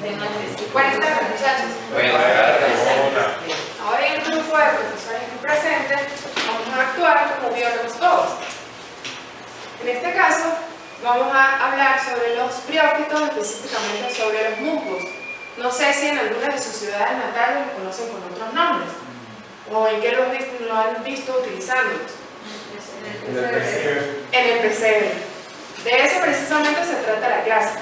Buenas tardes, muchachos. Buenas tardes. Ahora en el grupo de profesores aquí presentes vamos a actuar como biólogos todos. En este caso vamos a hablar sobre los briófitos, específicamente sobre los musgos. No sé si en algunas de sus ciudades natales los conocen con otros nombres o en qué lo han visto utilizándolos. En el pesebre. De eso precisamente se trata la clase,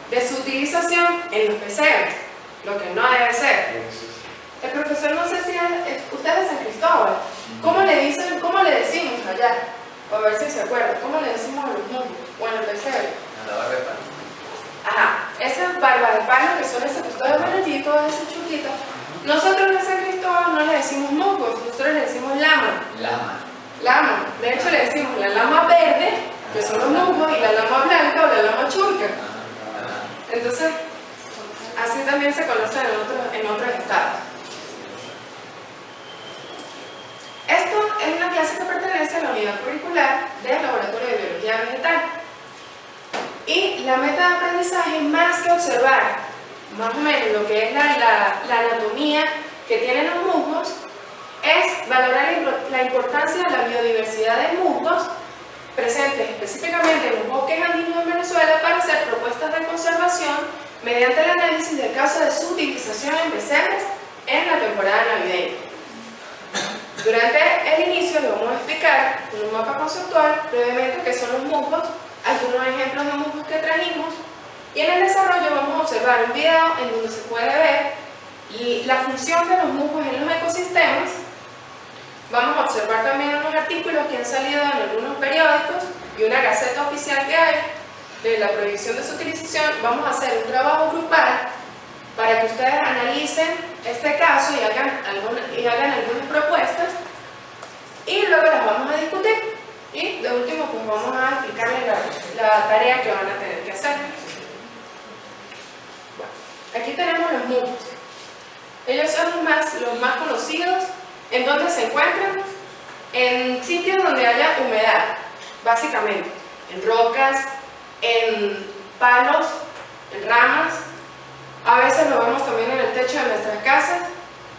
de su utilización en los pesebres, lo que no debe ser. El profesor, no sé si usted es San Cristóbal, ¿cómo le decimos allá? A ver si se acuerda, ¿cómo le decimos a los musgos o en el pesebre? A la barba de pan. Ajá, esas barbas de palo que son ese costado de amarillitos, ese chulito. Nosotros en San Cristóbal no le decimos musgos, nosotros le decimos lama. Lama. De hecho le decimos la lama verde, que son los musgos, y la lama blanca o la lama churca. Entonces, así también se conoce en otros estados. Esto es una clase que pertenece a la unidad curricular del Laboratorio de Biología Vegetal. Y la meta de aprendizaje, más que observar más o menos lo que es la anatomía que tienen los musgos, es valorar la importancia de la biodiversidad de musgos presentes específicamente en los bosques andinos de Venezuela para hacer propuestas de conservación mediante el análisis del caso de su utilización en pesebres en la temporada navideña. Durante el inicio les vamos a explicar con un mapa conceptual brevemente qué son los musgos, algunos ejemplos de musgos que trajimos, y en el desarrollo vamos a observar un video en donde se puede ver la función de los musgos en los ecosistemas. Vamos a observar también unos artículos que han salido en algunos periódicos y una gaceta oficial que hay de la prohibición de su utilización. Vamos a hacer un trabajo grupal para que ustedes analicen este caso y hagan algunas propuestas, y luego las vamos a discutir. Y de último, pues vamos a explicarles la tarea que van a tener que hacer. Bueno, aquí tenemos los musgos. Ellos son los más conocidos. ¿En dónde se encuentran? En sitios donde haya humedad, básicamente. En rocas, en palos, en ramas. A veces lo vemos también en el techo de nuestras casas.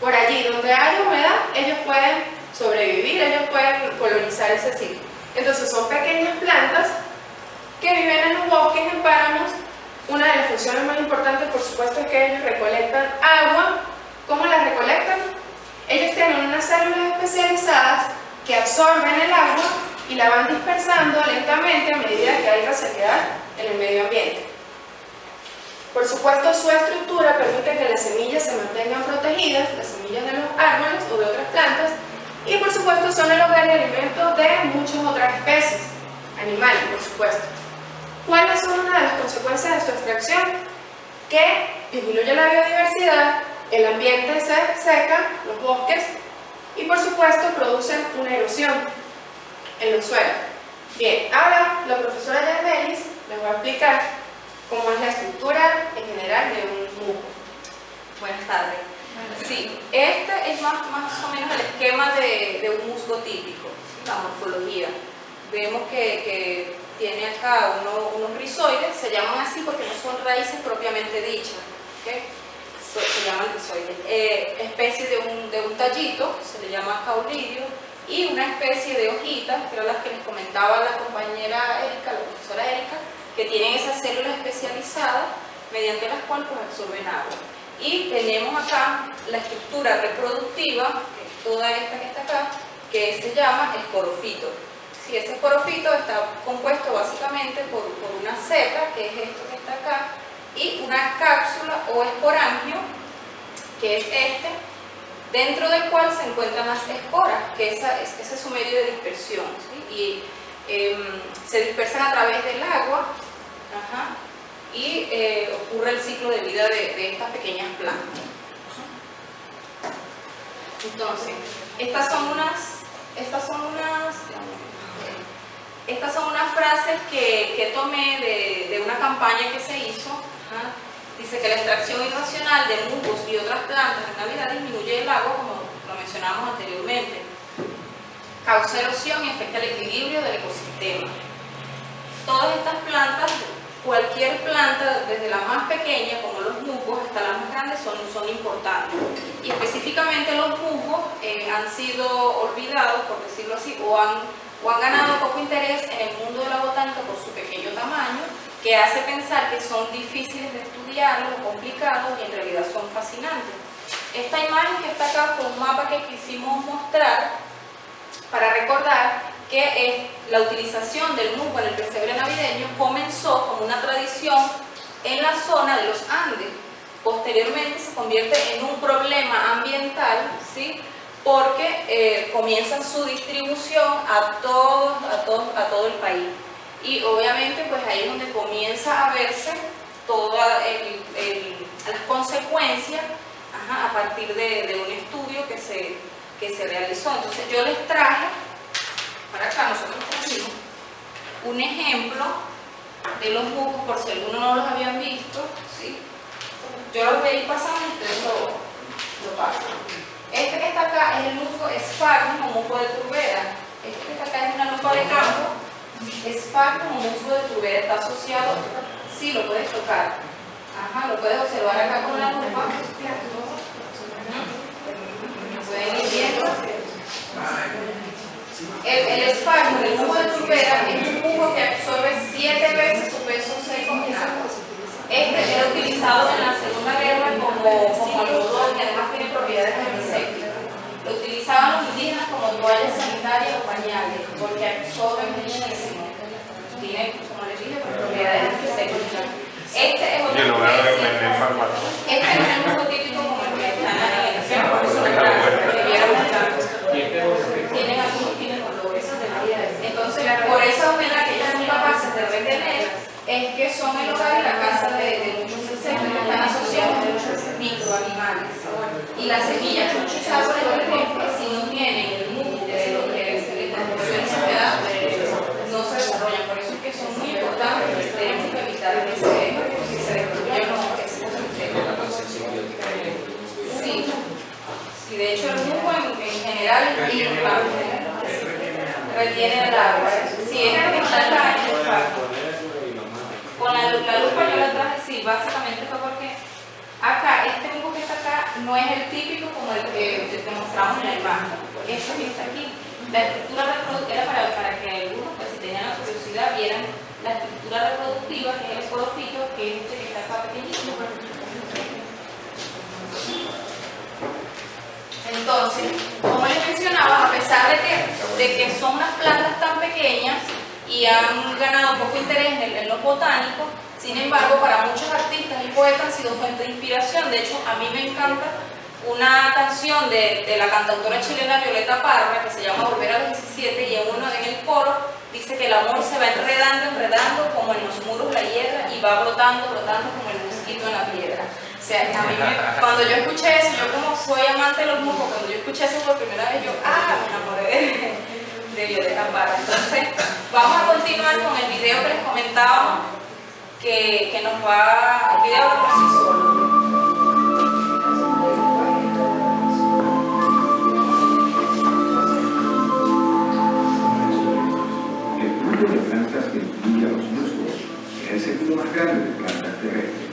Por allí donde haya humedad, ellos pueden sobrevivir, ellos pueden colonizar ese sitio. Entonces son pequeñas plantas que viven en los bosques, en páramos. Una de las funciones más importantes, por supuesto, es que ellos recolectan agua. ¿Cómo la recolectan? Ellos tienen unas células especializadas que absorben el agua y la van dispersando lentamente a medida que hay resequedad en el medio ambiente. Por supuesto, su estructura permite que las semillas se mantengan protegidas, las semillas de los árboles o de otras plantas, y por supuesto son el hogar y alimento de muchas otras especies, animales por supuesto. ¿Cuáles son una de las consecuencias de su extracción? Que disminuye la biodiversidad, el ambiente se seca, los bosques, y por supuesto producen una erosión en los suelos. Bien, ahora la profesora Yardelis les va a explicar cómo es la estructura en general de un musgo. Buenas tardes. Sí, este es más o menos el esquema de un musgo típico, la morfología. Vemos que tiene acá unos rizoides, se llaman así porque no son raíces propiamente dichas, ¿okay? Se llaman rizoides. Especie de un tallito, se le llama caulidio, y una especie de hojitas, que eran las que les comentaba la compañera Erika, la profesora Erika, que tienen esas células especializadas mediante las cuales pues, absorben agua. Y tenemos acá la estructura reproductiva, que es toda esta que está acá, que se llama esporofito. Sí, ese esporofito está compuesto básicamente por una cepa, que es esto que está acá, y una cápsula o esporangio, que es este, dentro del cual se encuentran las esporas, que ese es su medio de dispersión, ¿sí? Y se dispersan a través del agua. Y ocurre el ciclo de vida de estas pequeñas plantas. Entonces, estas son unas frases que tomé de una campaña que se hizo. Dice que la extracción irracional de musgos y otras plantas en Navidad disminuye el agua, como lo mencionamos anteriormente. Causa erosión y afecta el equilibrio del ecosistema. Todas estas plantas cualquier planta, desde la más pequeña, como los musgos, hasta las más grandes, son importantes. Y específicamente los musgos han sido olvidados, por decirlo así, o han ganado poco interés en el mundo de la botánica por su pequeño tamaño, que hace pensar que son difíciles de estudiar o complicados, y en realidad son fascinantes. Esta imagen que está acá fue un mapa que quisimos mostrar para recordar que la utilización del musgo en el pesebre navideño comenzó como una tradición en la zona de los Andes. Posteriormente se convierte en un problema ambiental, ¿sí? Porque comienzan su distribución a todo el país. Y obviamente pues ahí es donde comienza a verse todas las consecuencias a partir de un estudio que se realizó. Entonces yo les traje, para acá nosotros trajimos un ejemplo de los musgos, por si algunos no los habían visto, ¿sí? Yo los voy a ir pasando y ustedes lo pasan. Este que está acá es el musgo Sphagnum o musgo de turbera. Este que está acá es una lupa de campo. Sphagnum o musgo de turbera está asociado, sí, lo puedes tocar. Ajá, lo puedes observar acá con la lupa. Pueden ir viendo. El Sphagnum, el musgo de turbera, es un musgo que absorbe 7 veces su peso seco en agua. Este era utilizado en la Segunda Guerra como algodón y además tiene propiedades antisépticas. Lo utilizaban los indígenas como toallas sanitarias o pañales, porque absorben muchísimo. Tiene, como les dije, propiedades antisépticas. Este es otro que este es el musgo típico como el que están en el centro, por eso tienen algunos colores. Entonces, por esa humedad que ellos son capaces de retener, es que son el hogar y la casa de muchos insectos que están asociados a muchos microanimales. Y las semillas de muchos árboles, por ejemplo, si no tienen el musgo de lo que les proporciona esa humedad, no se desarrollan. Por eso es que son muy importantes y tenemos que evitar que se destruyan los insectos. Sí, de hecho el musgo en general retiene el agua. Si es que está acá en el parco. Con la lupa yo la traje, sí, básicamente fue porque acá, este musgo que está acá no es el típico como el que te mostramos en la imagen. Esto que está aquí, la estructura reproductiva era para que algunos, pues si tenían la curiosidad, vieran la estructura reproductiva, que es el esporofito, que es este que está acá pequeñito. Entonces, como les mencionaba, a pesar de que son unas plantas tan pequeñas y han ganado poco interés en los botánicos, sin embargo, para muchos artistas y poetas han sido fuente de inspiración. De hecho, a mí me encanta una canción de la cantautora chilena Violeta Parra, que se llama Volver a los 17, y en el coro dice que el amor se va enredando como en los muros la hiedra, y va brotando como el mosquito en la piedra. O sea, a mí cuando yo escuché eso, yo como soy amante de los musgos, cuando yo escuché eso por primera vez, yo me enamoré de Violeta Parra. Entonces, vamos a continuar con el video que les comentábamos, que nos va, el video habla por sí solo. El grupo de plantas que incluye a los musgos es el segundo más grande de plantas terrestres.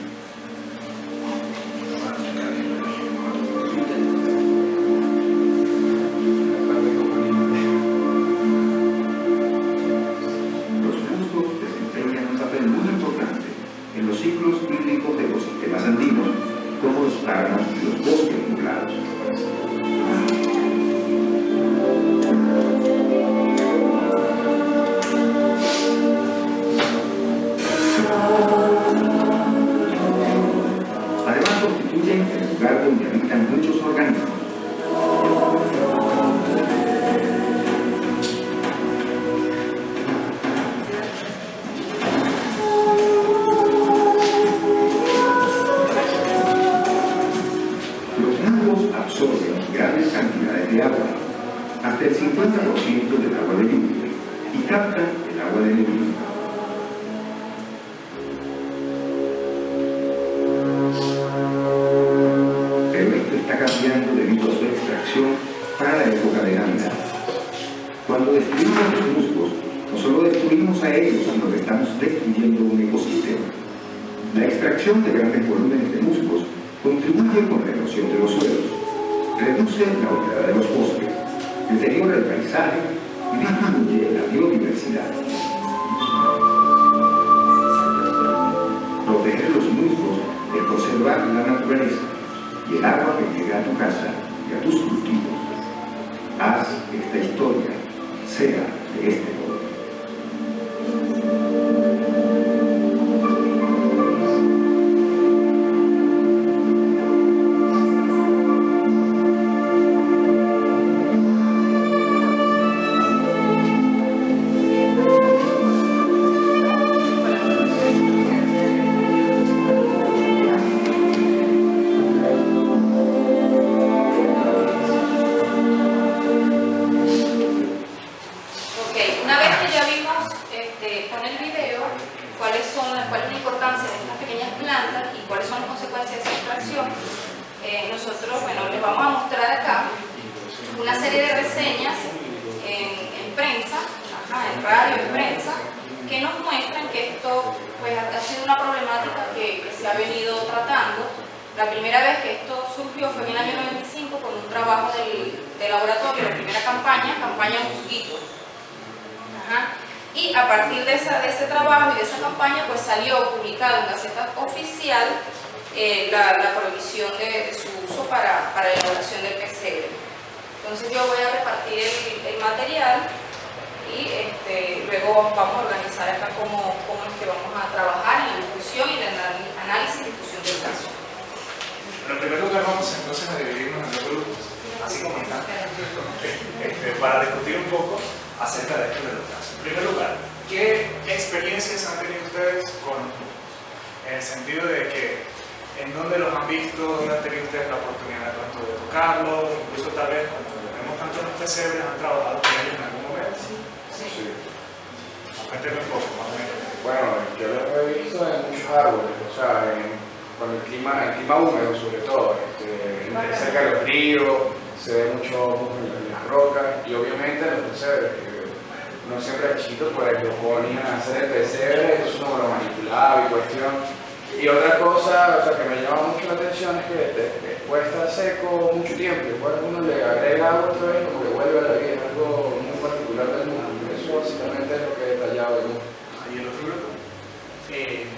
En los ciclos hídricos de los sistemas andinos, como los páramos y los bosques nublados. Además, constituyen el lugar donde habitan muchos organismos. Absorben grandes cantidades de agua, hasta el 50% del agua de lluvia, y captan el agua de neblina. Pero esto está cambiando debido a su extracción para la época de Navidad. Cuando destruimos los musgos, no solo destruimos a ellos, sino que estamos destruyendo un ecosistema. La extracción de grandes volúmenes de musgos contribuye con la erosión de los suelos, reduce la humedad de los bosques, deteriora el paisaje y disminuye la biodiversidad. Proteger los musgos es conservar la naturaleza y el agua que llega a tu casa y a tus cultivos. Haz que esta historia sea de este modo. La primera vez que esto surgió fue en el año 95 con un trabajo de laboratorio, la primera campaña Mosquito. Y a partir de ese trabajo y de esa campaña, pues salió publicado en Gaceta Oficial la prohibición de su uso para la elaboración del pesebre. Entonces yo voy a repartir el material y luego vamos a organizar acá cómo es que vamos a trabajar en la discusión y el análisis y discusión del caso. En primer lugar vamos entonces a dividirnos en dos grupos, así como están, para discutir un poco acerca de esto de los casos. En primer lugar, ¿qué experiencias han tenido ustedes con los grupos? En el sentido de que, ¿en dónde los han visto? ¿Dónde han tenido ustedes la oportunidad tanto de tocarlos? Incluso tal vez, cuando vemos tanto en los pesebres, ¿han trabajado con ellos en algún momento? Sí. Cuéntenme un poco, más o menos. Bueno, yo lo he visto en muchos árboles, o sea, con el clima húmedo sobre todo, cerca de los ríos, se ve mucho en las rocas y obviamente en los pesebres, que uno siempre chiquito pues lo ponían a hacer el pesebre, entonces uno lo manipulaba y cuestión. Y otra cosa, o sea, que me llama mucho la atención es que después de estar seco mucho tiempo, después uno le agrega agua otra vez como que vuelve a la vida, es algo muy particular del mundo. Eso básicamente es lo que he detallado del mundo. ¿Y el otro grupo?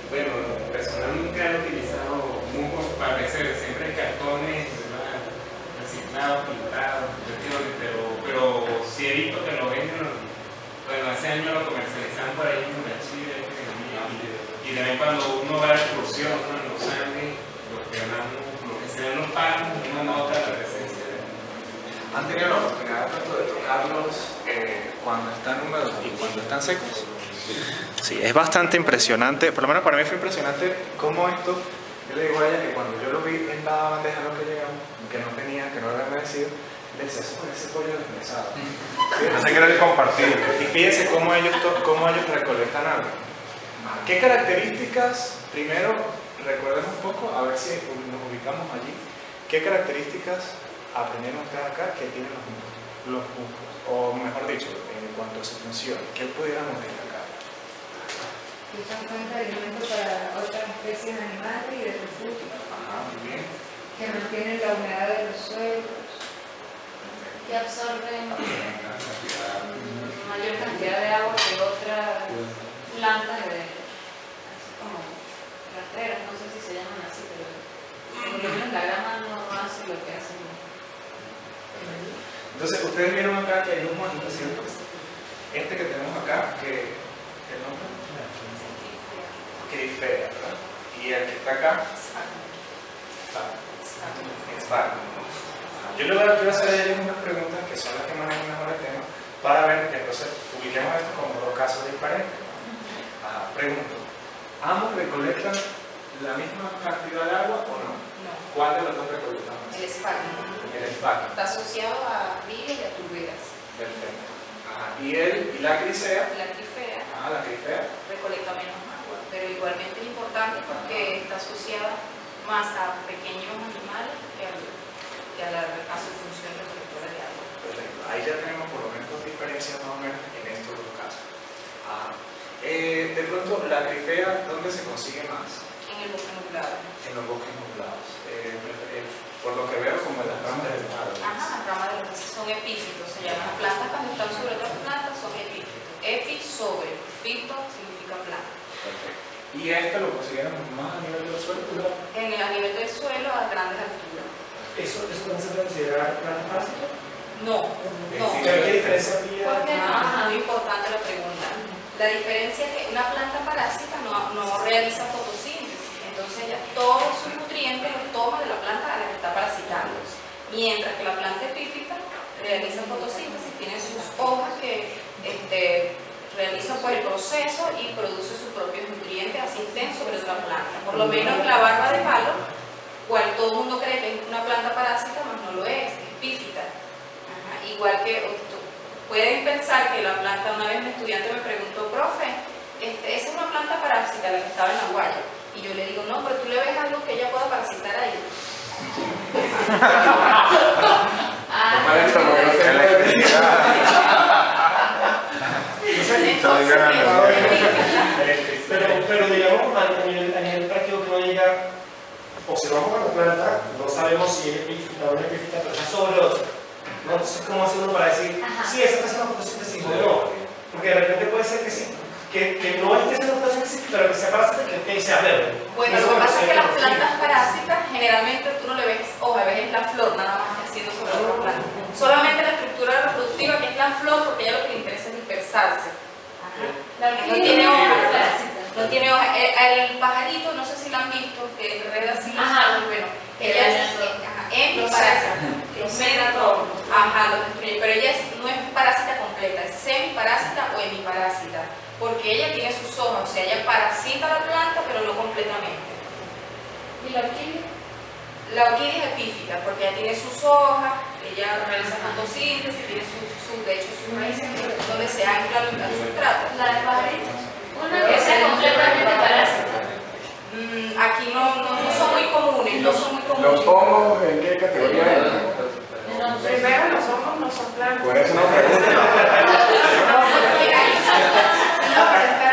Bueno, personalmente he utilizado musgos para pesebres, siempre cartones, reciclados, pintados, pero sí he visto que lo venden, bueno, hace años lo comercializan por ahí en la Chile, y también cuando uno va a excursión, ¿no? En los Andes, lo que se ven los pagos, uno nota la presencia de ellos. ¿Han tenido la oportunidad tanto de tocarlos cuando están húmedos y cuando están secos? Sí, es bastante impresionante, por lo menos para mí fue impresionante cómo esto, yo le digo a ella que cuando yo lo vi en la bandeja a lo que llegamos, que no lo había merecido, le decía, eso parece pollo desmesado. No sé qué era el compartir. Y fíjense cómo ellos recolectan algo. ¿Qué características, primero, recuerden un poco, a ver si nos ubicamos allí, qué características aprendieron ustedes acá que tienen los musgos? O mejor dicho, en cuanto a su función, ¿qué pudiéramos destacar? Usan fuente de alimento para otras especies animales y de refugio. Ajá, muy bien. Que mantienen la humedad de los suelos. Que absorben mayor cantidad de agua que otras plantas así como rastreras, no sé si se llaman así, pero por lo menos la grama no hace lo que hacen. Entonces, ustedes vieron acá que hay un monito, ¿cierto? Este que tenemos acá, que el nombre Crifea, ¿verdad? Y el que está acá, Sphagnum. Yo le voy a hacer a ellos unas preguntas que son las que manejan mejor el tema, para ver que entonces ubiquemos esto como dos casos diferentes. Pregunto, ¿ambos recolectan la misma cantidad de agua o no? No. ¿Cuál de los dos recolectan más? El Sphagnum. El Sphagnum. Está asociado a vigas y a turberas. Perfecto. ¿Y la Crifea? La Crifea La Crifea. recolecta menos agua, pero igualmente es importante porque está asociada más a pequeños animales que a su función recolectora de agua. Perfecto. Ahí ya tenemos por lo menos dos diferencias más o menos en estos dos casos. De pronto, la Crifea, ¿dónde se consigue más? En el bosque nublado. En los bosques nublados. Por lo que veo, como en las ramas de los árboles. Ajá, las ramas de los árboles son epífitos, se llaman. Las plantas cuando están sobre otras plantas son epífitos. Epi, sobre. Fito significa planta. Perfecto. ¿Y esto lo consideran más a nivel del suelo? A nivel del suelo, a grandes alturas. ¿Eso también se puede considerar planta parásita? No, no. ¿Qué diferencia había? ¿Por qué no? Muy importante la pregunta. La diferencia es que una planta parásita no realiza fotosíntesis, entonces ella todos sus nutrientes los toma de la planta a la que está parasitando. Mientras que la planta epífita realiza fotosíntesis, tiene sus hojas que realiza pues, el proceso y produce sus propios nutrientes, así estén sobre otra planta. Por lo menos la barba de palo, cual todo el mundo cree que es una planta parásita, mas no lo es epífita. Ajá. Igual que pueden pensar que la planta, una vez un estudiante me preguntó, profe, esa es una planta parásita, la que estaba en la guaya. Y yo le digo, no, pero tú le ves algo que ella pueda parasitar ahí. Pero digamos, a nivel práctico que uno diga, observamos a la planta, no sabemos si es epífita o no es epífita, pero está sobre otra. ¿No? Entonces, ¿cómo hace uno para decir, sí, esa está haciendo fotosíntesis o no? Porque de repente puede ser que sí, que no esté haciendo fotosíntesis, pero que sea parásita que sea verde. Bueno, lo que pasa es que las plantas parásitas, generalmente tú no le ves hoja, ves la flor nada más haciendo sobre otra planta. Solamente la estructura reproductiva, que es la flor, porque ella lo que le interesa es dispersarse. No tiene hojas. No tiene hojas. El pajarito, no sé si lo han visto, que enreda así los árboles, bueno, ella es hemiparásita. Los médicos, lo destruye, pero ella no es parásita completa, es semiparásita o hemiparásita, porque ella tiene sus hojas, o sea, ella parasita la planta, pero no completamente. ¿Y la orquídea? La orquídea es epífita, porque ella tiene sus hojas, ella realiza fotosíntesis, tiene de hecho sus raíces donde se ancla el sustrato. La de pajarito. Una que sea completamente parásita. Aquí no son muy comunes, no son muy comunes. ¿Los hongos en qué categoría entran? Primero, los hongos no son plantas. Por eso no pregunto.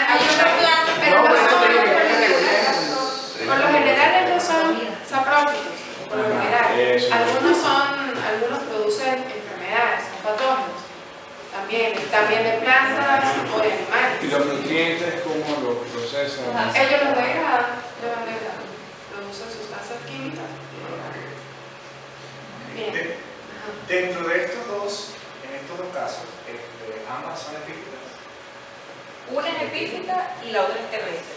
Hay otra planta, Pero No, los por eso te digo hongos, que qué categoría por lo general, ellos son saprófitos. Por lo general. Eso. Algunos producen enfermedades, son patógenos. También de plantas o de animales. ¿Y los nutrientes cómo los procesan? Ellos los degradan, producen sustancias químicas. Bien. Dentro de estos dos, en estos dos casos, ambas son epífitas. Una es epífita y la otra es terrestre.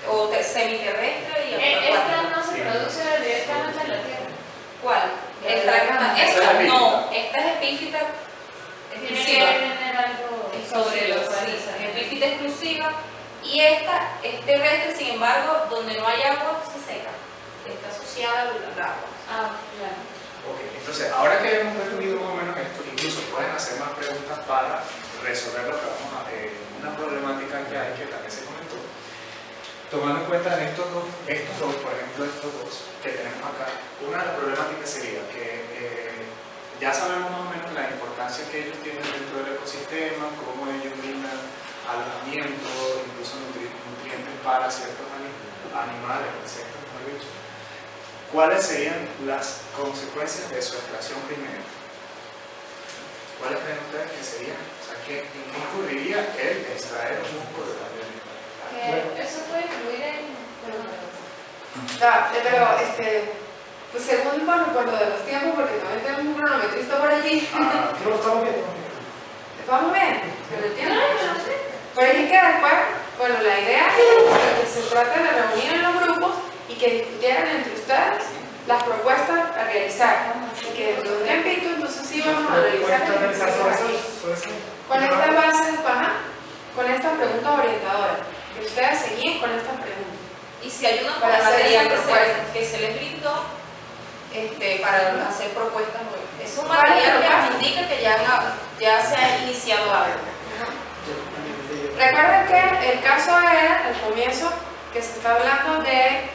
O semiterrestre y Esta no se produce directamente en la tierra. ¿Cuál? Esta es epífita Tiene que exclusiva. tener algo Sobre los epífita exclusiva. Y esta es terrestre, sin embargo, donde no hay agua se seca. Está asociada al agua. Claro. Ok, entonces ahora que hemos definido más o menos esto, incluso pueden hacer más preguntas para resolver lo que vamos a una problemática que hay, que también se comentó. Tomando en cuenta estos dos, por ejemplo, estos dos que tenemos acá, una de las problemáticas sería que ya sabemos más o menos la importancia que ellos tienen dentro del ecosistema, cómo ellos brindan alojamiento, incluso nutrientes para ciertos animales, insectos, mejor dicho. ¿Cuáles serían las consecuencias de su extracción primera? ¿Cuáles creen ustedes que serían? O sea, ¿en qué incurriría el extraer un musgo de la biodiversidad? Eso puede influir en... Pero pues según por lo de los tiempos, porque también tenemos un cronometrista por allí. ¿Qué lo estamos viendo? Vamos bien, pero el tiempo. Por allí que después, bueno, la idea es que se trata de reunir en los grupos y que discutieran entre ustedes las propuestas a realizar. Y que dentro de un tiempito, entonces sí vamos a analizar con estas bases, con estas preguntas orientadoras. Que ustedes se guíen con estas preguntas. Y si ayudan con Para el hacer material esa propuesta. que se les brindó para hacer propuestas nuevas. Es un Vale, material que pero nos indica que ya se ha iniciado algo. Recuerden que el caso era, al comienzo, que se está hablando de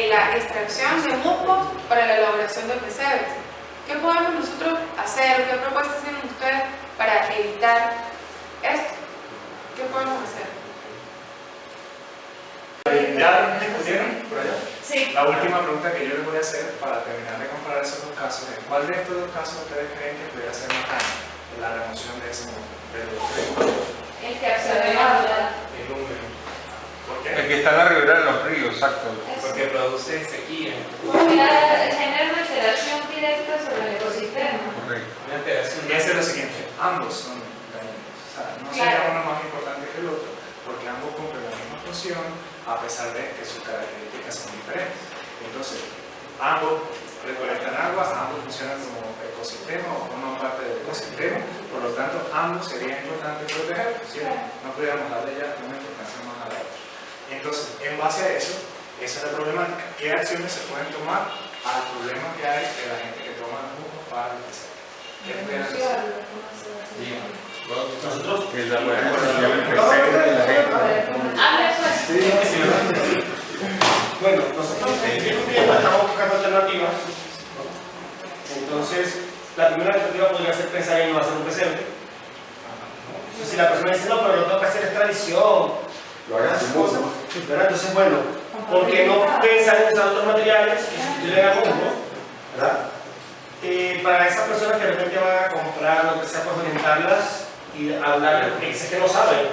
la extracción de musgos para la elaboración de pesebres. ¿Qué podemos nosotros hacer? ¿Qué propuestas tienen ustedes para evitar esto? ¿Qué podemos hacer? ¿Ya discutieron? la última pregunta que yo les voy a hacer para terminar de comparar esos dos casos es: ¿cuál de estos dos casos ustedes creen que pudiera ser más daño en la remoción de ese mundo? El que absorbe agua. El húmedo. ¿Por El qué? que está en la ribera de los ríos, exacto. Porque produce sequía. Porque genera una alteración directa sobre el ecosistema. Correcto. Una alteración. Y ese es lo siguiente: ambos son dañinos. O sea, no sería uno más importante que el otro, porque ambos cumplen la misma función, a pesar de que sus características son diferentes. Entonces, ambos recolectan agua, ambos funcionan como ecosistema o forman parte del ecosistema, por lo tanto, ambos sería importante proteger, ¿cierto? No pudiéramos darle ya una importancia más a la otra. Entonces, en base a eso, esa es la problemática. ¿Qué acciones se pueden tomar al problema que hay de la gente que toma jugos para empezar? ¿Qué pueden hacer? Nosotros, Que la buena economía presente de la gente. Habla pues. bueno, nosotros estamos buscando alternativas. Entonces, la primera alternativa podría ser pensar en no hacer un presente. Entonces, si la persona dice, no, pero lo tengo que hacer es tradición, Lo hagan esas sin cosas, mundo. ¿verdad? Entonces, bueno, ¿por qué no pensar en usar otros materiales que sustituyen al mundo? ¿Verdad? Para esas personas que de repente van a comprar, lo que sea, pues orientarlas y hablar, porque quizás que no saben.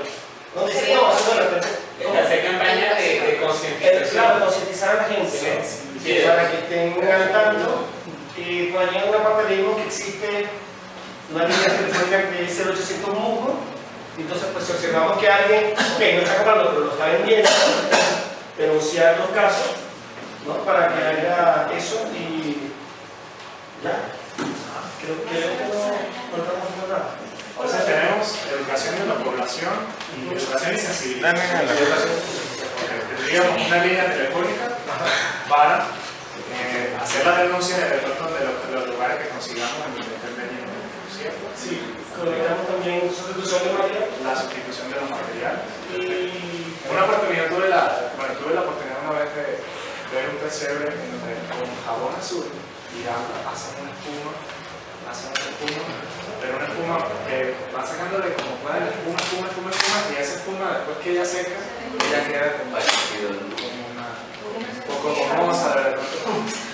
No dicen, no, eso de repente. Hacer campañas de concientización. Claro, concientizar a la gente, ¿no? Para que estén al tanto. Por allí en una parte leímos que existe una línea telefónica que dice el 800 musgo. Entonces, pues si observamos que alguien, ok, no está comprando, pero lo está vendiendo, denunciar los casos, ¿no? Para que haya eso y ya. Creo que no estamos haciendo nada. Entonces tenemos educación de la población, educación y sensibilización. Tendríamos una línea telefónica para hacer la denuncia de los lugares que consigamos en donde estén vendiendo, ¿cierto? Sí, conectamos también sustitución de material. La sustitución de los materiales. Y en una oportunidad tuve la oportunidad una vez de ver un pesebre en donde con jabón azul y hacen una espuma, pero una espuma que va sacándole como pueden espuma, y esa espuma después que ella seca, ella queda como una un poco gomosa de pronto.